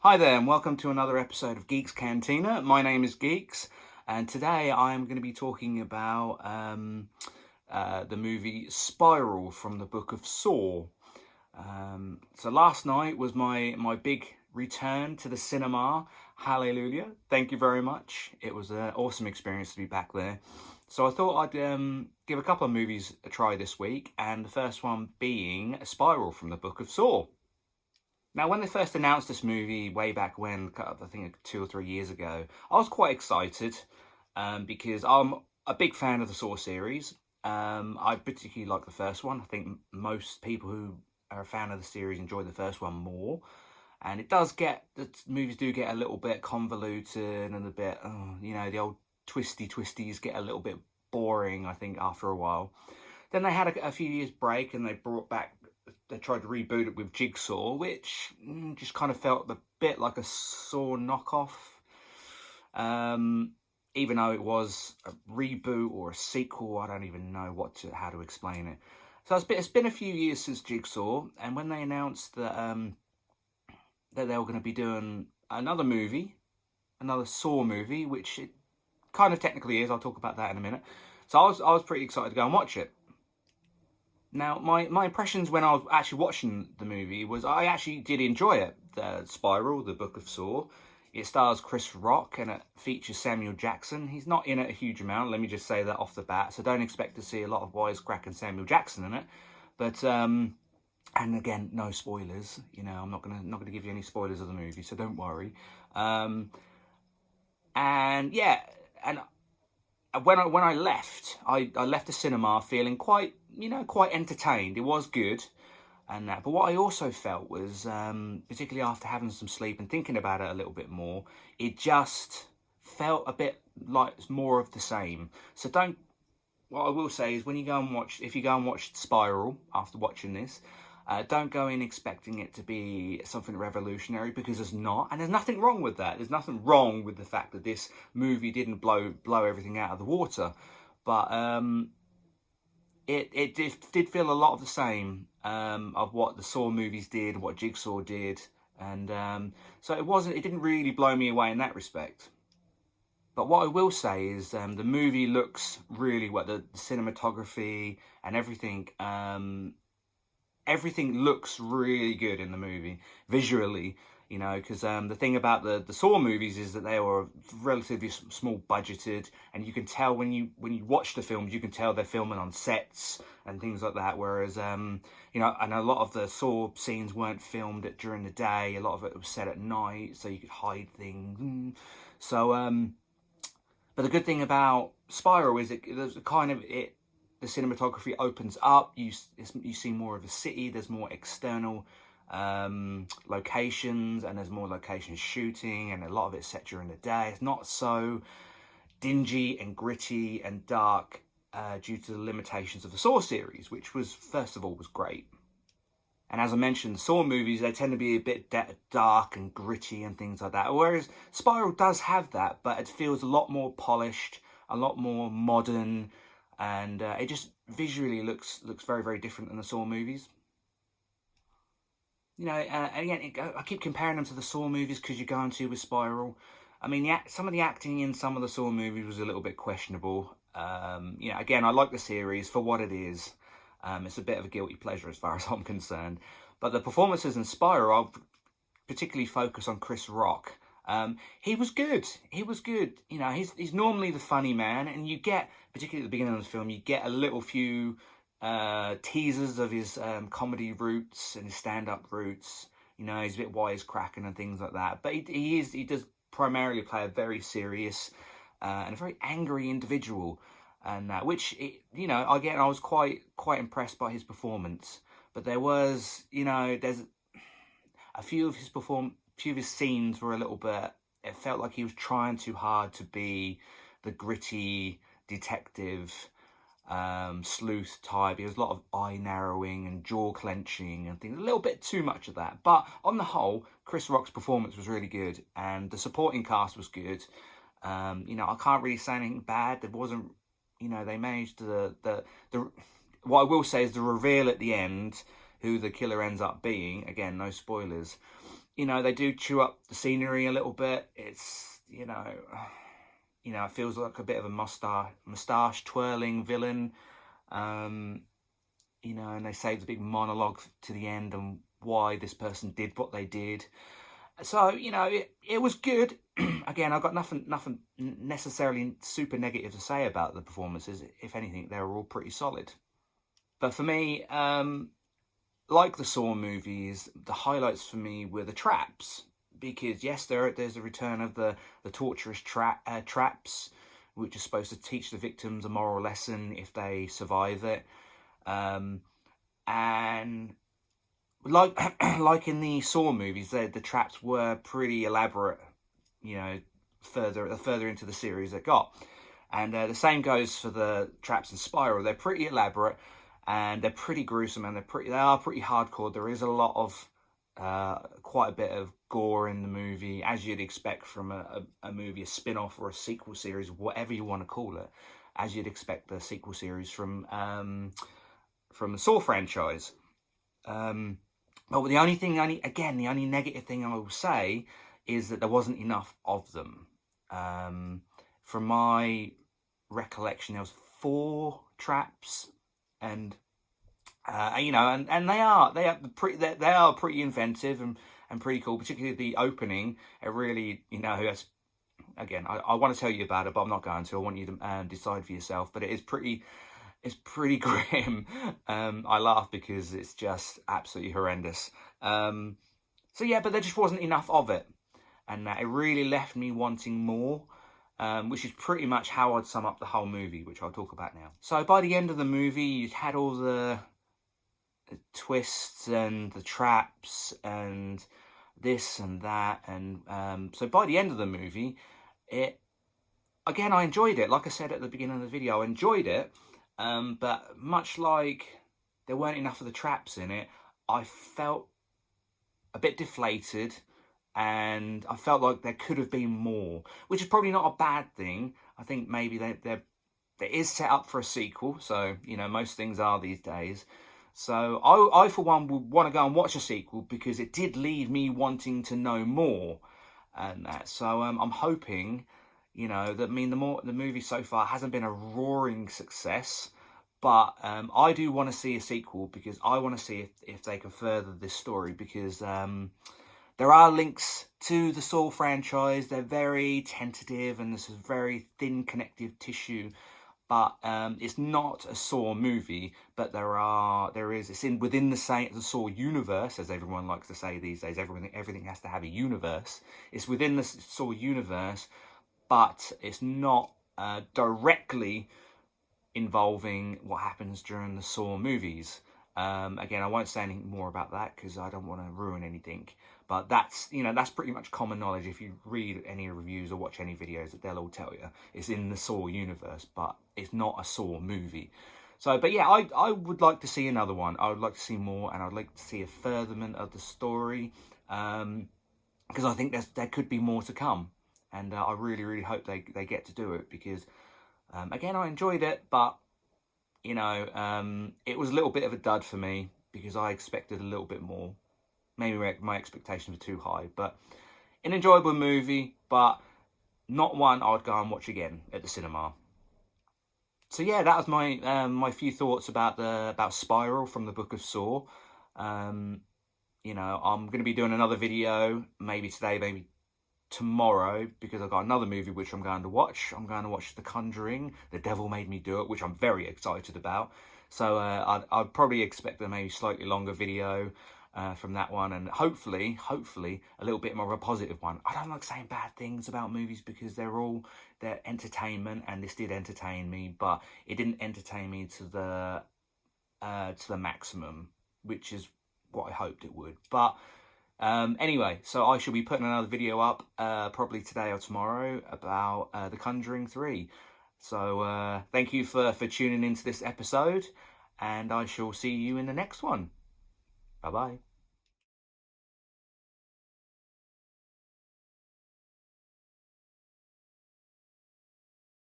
Hi there, and welcome to another episode of Geeks Cantina. My name is Geeks, and today I'm going to be talking about the movie Spiral from the Book of Saw. So last night was my big return to the cinema. Hallelujah! Thank you very much. It was an awesome experience to be back there. So I thought I'd give a couple of movies a try this week, and the first one being Spiral from the Book of Saw. Now, when they first announced this movie way back when, I think 2 or 3 years ago, I was quite excited because I'm a big fan of the Saw series. I particularly like the first one. I think most people who are a fan of the series enjoy the first one more. And the movies do get a little bit convoluted and a bit, the old twisties get a little bit boring, I think, after a while. Then they had a few years break and they tried to reboot it with Jigsaw, which just kind of felt a bit like a Saw knockoff. Even though it was a reboot or a sequel, I don't even know how to explain it. So it's been a few years since Jigsaw, and when they announced that they were going to be doing another movie, another Saw movie, which it kind of technically is, I'll talk about that in a minute. So I was pretty excited to go and watch it. Now, my impressions when I was actually watching the movie was I actually did enjoy it. The Spiral, the Book of Saw. It stars Chris Rock and it features Samuel Jackson. He's not in it a huge amount, let me just say that off the bat. So don't expect to see a lot of wisecracking Samuel Jackson in it. But and again, no spoilers. I'm not gonna give you any spoilers of the movie, so don't worry. And yeah, and when I left, I left the cinema feeling quite entertained. It was good, and that. But what I also felt was, particularly after having some sleep and thinking about it a little bit more, it just felt a bit like more of the same. So don't. What I will say is, if you go and watch Spiral after watching this, don't go in expecting it to be something revolutionary, because there's not, and there's nothing wrong with that. There's nothing wrong with the fact that this movie didn't blow everything out of the water, but it did feel a lot of the same of what the Saw movies did, what Jigsaw did, and so it didn't really blow me away in that respect. But what I will say is the movie looks really well. The cinematography and everything. Everything looks really good in the movie visually, because the thing about the Saw movies is that they were relatively small budgeted, and you can tell when you watch the films, you can tell they're filming on sets and things like that. Whereas and a lot of the Saw scenes weren't filmed during the day. A lot of it was set at night, so you could hide things. So but the good thing about Spiral is the cinematography opens up. You see more of a city. There's more external locations, and there's more location shooting, and a lot of it's set during the day. It's not so dingy and gritty and dark due to the limitations of the Saw series, which was, first of all, was great. And as I mentioned, the Saw movies, they tend to be a bit dark and gritty and things like that. Whereas Spiral does have that, but it feels a lot more polished, a lot more modern, and it just visually looks very, very different than the Saw movies. And again, I keep comparing them to the Saw movies because you're going to with Spiral. I mean, some of the acting in some of the Saw movies was a little bit questionable. Again, I like the series for what it is. It's a bit of a guilty pleasure as far as I'm concerned. But the performances in Spiral, I'll particularly focus on Chris Rock. He was good. He was good. He's normally the funny man, and you get, particularly at the beginning of the film, you get a little few teasers of his comedy roots and his stand-up roots. He's a bit wisecracking and things like that. But he does primarily play a very serious and a very angry individual, and again, I was quite impressed by his performance. But there's a few of his scenes were a little bit. It felt like he was trying too hard to be the gritty detective sleuth type. There was a lot of eye narrowing and jaw clenching and things. A little bit too much of that. But on the whole, Chris Rock's performance was really good, and the supporting cast was good. I can't really say anything bad. There wasn't. They managed what I will say is the reveal at the end, who the killer ends up being. Again, no spoilers. You know, they do chew up the scenery a little bit. It's, it feels like a bit of a mustache twirling villain. And they save the big monologue to the end and why this person did what they did. So, it was good. Again, I've got nothing necessarily super negative to say about the performances. If anything, they were all pretty solid. But for me, like the Saw movies, the highlights for me were the traps. Because yes, there's a return of the torturous traps, which are supposed to teach the victims a moral lesson if they survive it. And like in the Saw movies, the traps were pretty elaborate. Further into the series they got, and the same goes for the traps in Spiral. They're pretty elaborate, and they're pretty gruesome, and they are pretty hardcore. There is a lot of quite a bit of gore in the movie, as you'd expect from a movie, a spin-off or a sequel series, whatever you want to call it, as you'd expect the sequel series from the Saw franchise. But the only negative thing I will say is that there wasn't enough of them. From my recollection, there was 4 traps, and and they are pretty inventive and pretty cool, particularly the opening. It really, that's, again, I want to tell you about it, but I'm not going to. I want you to decide for yourself. But it's pretty grim. I laugh because it's just absolutely horrendous. So yeah, but there just wasn't enough of it, and it really left me wanting more. Which is pretty much how I'd sum up the whole movie, which I'll talk about now. So by the end of the movie, you had all the twists and the traps and this and that, and so by the end of the movie, I enjoyed it. Like I said at the beginning of the video, I enjoyed it, but much like there weren't enough of the traps in it, I felt a bit deflated, and I felt like there could have been more, which is probably not a bad thing. I think maybe there is set up for a sequel, so most things are these days. So I for one would want to go and watch a sequel, because it did leave me wanting to know more, and that. So I'm hoping, that the movie so far hasn't been a roaring success, but I do want to see a sequel, because I want to see if they can further this story, because there are links to the Saw franchise. They're very tentative, and there's a very thin connective tissue. But it's not a Saw movie, but it's within the Saw universe, as everyone likes to say these days. Everything has to have a universe. It's within the Saw universe, but it's not directly involving what happens during the Saw movies. Again, I won't say anything more about that because I don't want to ruin anything. But that's pretty much common knowledge. If you read any reviews or watch any videos, they'll all tell you it's in the Saw universe, but it's not a Saw movie. So, but yeah, I would like to see another one. I would like to see more, and I'd like to see a furtherment of the story, because I think there could be more to come, and I really, really hope they get to do it, because again, I enjoyed it, but it was a little bit of a dud for me, because I expected a little bit more. Maybe my expectations were too high, but an enjoyable movie, but not one I'd go and watch again at the cinema. So yeah, that was my few thoughts about Spiral from the Book of Saw. I'm going to be doing another video, maybe today, maybe tomorrow, because I've got another movie which I'm going to watch. I'm going to watch The Conjuring, The Devil Made Me Do It, which I'm very excited about. So I'd probably expect a maybe slightly longer video from that one, and hopefully a little bit more of a positive one. I don't like saying bad things about movies, because they're entertainment, and this did entertain me, but it didn't entertain me to the maximum, which is what I hoped it would. But anyway, so I shall be putting another video up probably today or tomorrow about The Conjuring 3. So thank you for tuning into this episode, and I shall see you in the next one. Bye-bye.